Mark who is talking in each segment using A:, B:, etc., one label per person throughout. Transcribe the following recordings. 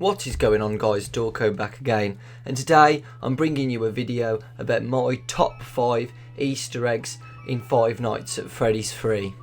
A: What is going on, guys? Dawkbro back again, and today I'm bringing you a video about my top 5 Easter eggs in Five Nights at Freddy's 3.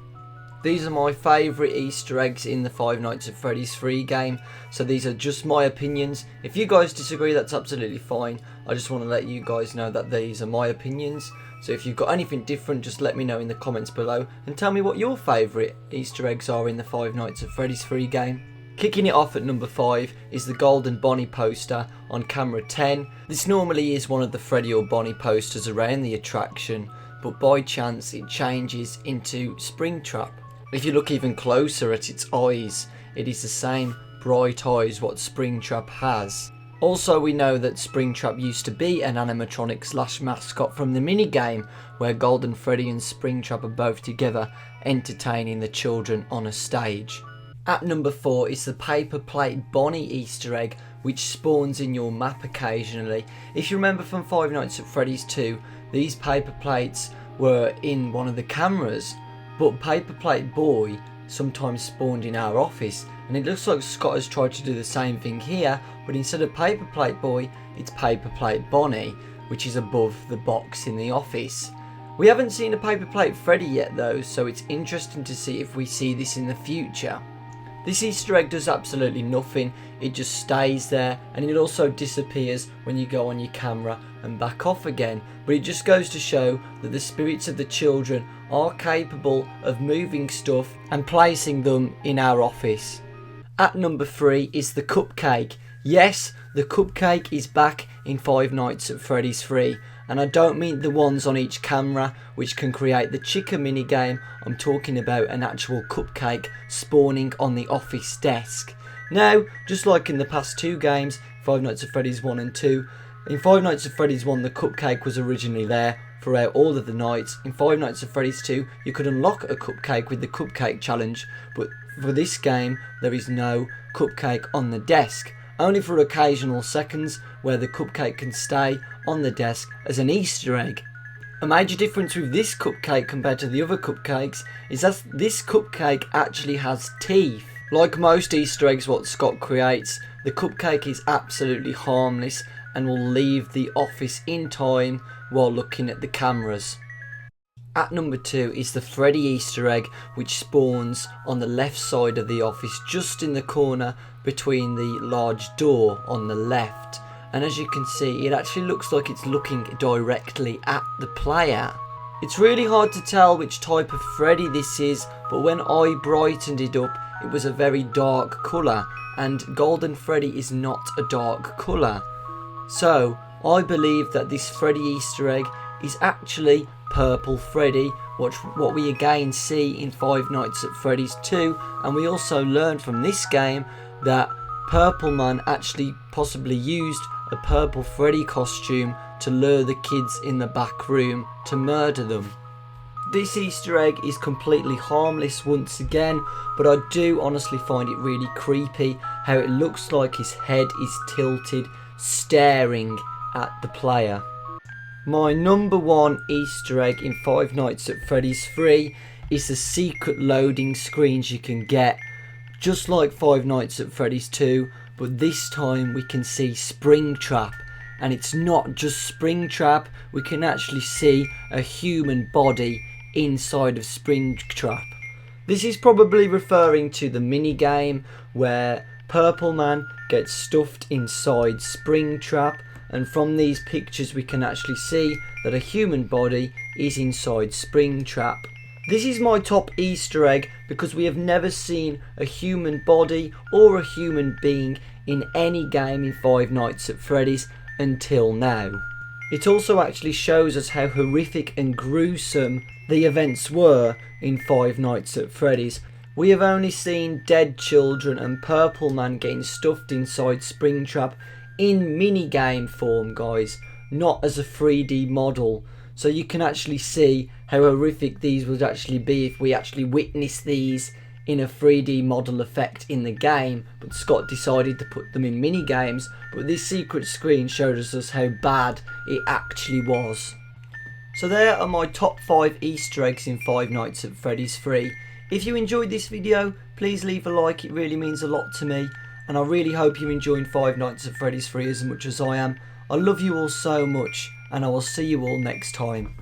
A: These are my favourite Easter eggs in the Five Nights at Freddy's 3 game, so these are just my opinions. If you guys disagree, that's absolutely fine. I just want to let you guys know that these are my opinions, so if you've got anything different, just let me know in the comments below and tell me what your favourite Easter eggs are in the Five Nights at Freddy's 3 game. Kicking it off at number 5 is the Golden Bonnie poster on camera 10. This normally is one of the Freddy or Bonnie posters around the attraction, but by chance it changes into Springtrap. If you look even closer at its eyes, it is the same bright eyes what Springtrap has. Also, we know that Springtrap used to be an animatronic slash mascot from the minigame where Golden Freddy and Springtrap are both together entertaining the children on a stage. At number 4 is the paper plate Bonnie Easter egg, which spawns in your map occasionally. If you remember from Five Nights at Freddy's 2, these paper plates were in one of the cameras, but Paper Plate Boy sometimes spawned in our office, and it looks like Scott has tried to do the same thing here, but instead of Paper Plate Boy, it's Paper Plate Bonnie, which is above the box in the office. We haven't seen a Paper Plate Freddy yet though, so it's interesting to see if we see this in the future. This Easter egg does absolutely nothing, it just stays there, and it also disappears when you go on your camera and back off again, but it just goes to show that the spirits of the children are capable of moving stuff and placing them in our office. At number 3 is the Cupcake. Yes, the Cupcake is back in Five Nights at Freddy's 3. And I don't mean the ones on each camera which can create the chicken minigame. I'm talking about an actual cupcake spawning on the office desk. Now, just like in the past 2 games, Five Nights at Freddy's 1 and 2, in Five Nights at Freddy's 1 the cupcake was originally there throughout all of the nights. In Five Nights at Freddy's 2 you could unlock a cupcake with the Cupcake Challenge, but for this game there is no cupcake on the desk. Only for occasional seconds where the cupcake can stay on the desk as an Easter egg. A major difference with this cupcake compared to the other cupcakes is that this cupcake actually has teeth. Like most Easter eggs what Scott creates, the cupcake is absolutely harmless and will leave the office in time while looking at the cameras. At number 2 is the Freddy Easter egg, which spawns on the left side of the office, just in the corner between the large door on the left. And as you can see, it actually looks like it's looking directly at the player. It's really hard to tell which type of Freddy this is, but when I brightened it up, it was a very dark colour, and Golden Freddy is not a dark colour. So, I believe that this Freddy Easter egg is actually Purple Freddy, what we again see in Five Nights at Freddy's 2, and we also learned from this game that Purple Man actually possibly used a Purple Freddy costume to lure the kids in the back room to murder them. This Easter egg is completely harmless once again, but I do honestly find it really creepy how it looks like his head is tilted, staring at the player. My number 1 Easter egg in Five Nights at Freddy's 3 is the secret loading screens you can get, just like Five Nights at Freddy's 2, but this time we can see Springtrap, and it's not just Springtrap, we can actually see a human body inside of Springtrap. This is probably referring to the minigame where Purple Man gets stuffed inside Springtrap, and from these pictures we can actually see that a human body is inside Springtrap. This is my top Easter egg because we have never seen a human body or a human being in any game in Five Nights at Freddy's until now. It also actually shows us how horrific and gruesome the events were in Five Nights at Freddy's. We have only seen dead children and Purple Man getting stuffed inside Springtrap in minigame form, guys, not as a 3D model, so you can actually see how horrific these would actually be if we actually witnessed these in a 3D model effect in the game, but Scott decided to put them in minigames. But this secret screen showed us how bad it actually was. So there are my top 5 Easter eggs in Five Nights at Freddy's 3. If you enjoyed this video, please leave a like, it really means a lot to me. and I really hope you're enjoying Five Nights at Freddy's 3 as much as I am. I love you all so much, and I will see you all next time.